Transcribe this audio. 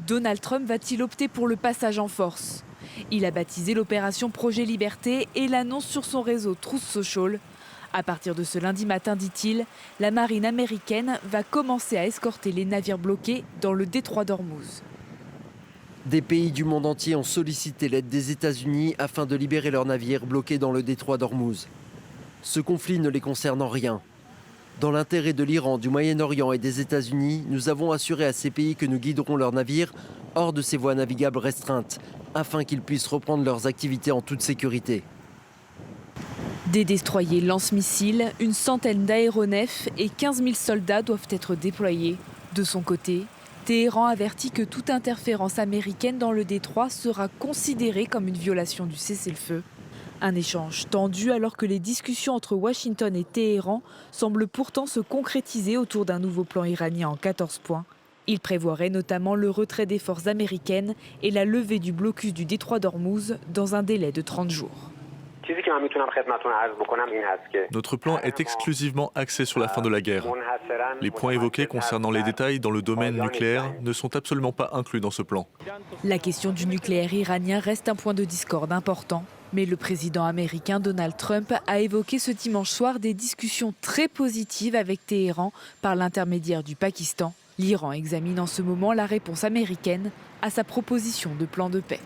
Donald Trump va-t-il opter pour le passage en force? Il a baptisé l'opération Projet Liberté et l'annonce sur son réseau Truth Social. À partir de ce lundi matin, dit-il, la marine américaine va commencer à escorter les navires bloqués dans le détroit d'Ormuz. Des pays du monde entier ont sollicité l'aide des États-Unis afin de libérer leurs navires bloqués dans le détroit d'Ormuz. Ce conflit ne les concerne en rien. Dans l'intérêt de l'Iran, du Moyen-Orient et des États-Unis, nous avons assuré à ces pays que nous guiderons leurs navires hors de ces voies navigables restreintes, afin qu'ils puissent reprendre leurs activités en toute sécurité. Des destroyers lance-missiles, une centaine d'aéronefs et 15 000 soldats doivent être déployés. De son côté, Téhéran avertit que toute interférence américaine dans le détroit sera considérée comme une violation du cessez-le-feu. Un échange tendu alors que les discussions entre Washington et Téhéran semblent pourtant se concrétiser autour d'un nouveau plan iranien en 14 points. Il prévoirait notamment le retrait des forces américaines et la levée du blocus du détroit d'Ormuz dans un délai de 30 jours. Notre plan est exclusivement axé sur la fin de la guerre. Les points évoqués concernant les détails dans le domaine nucléaire ne sont absolument pas inclus dans ce plan. La question du nucléaire iranien reste un point de discorde important. Mais le président américain Donald Trump a évoqué ce dimanche soir des discussions très positives avec Téhéran par l'intermédiaire du Pakistan. L'Iran examine en ce moment la réponse américaine à sa proposition de plan de paix.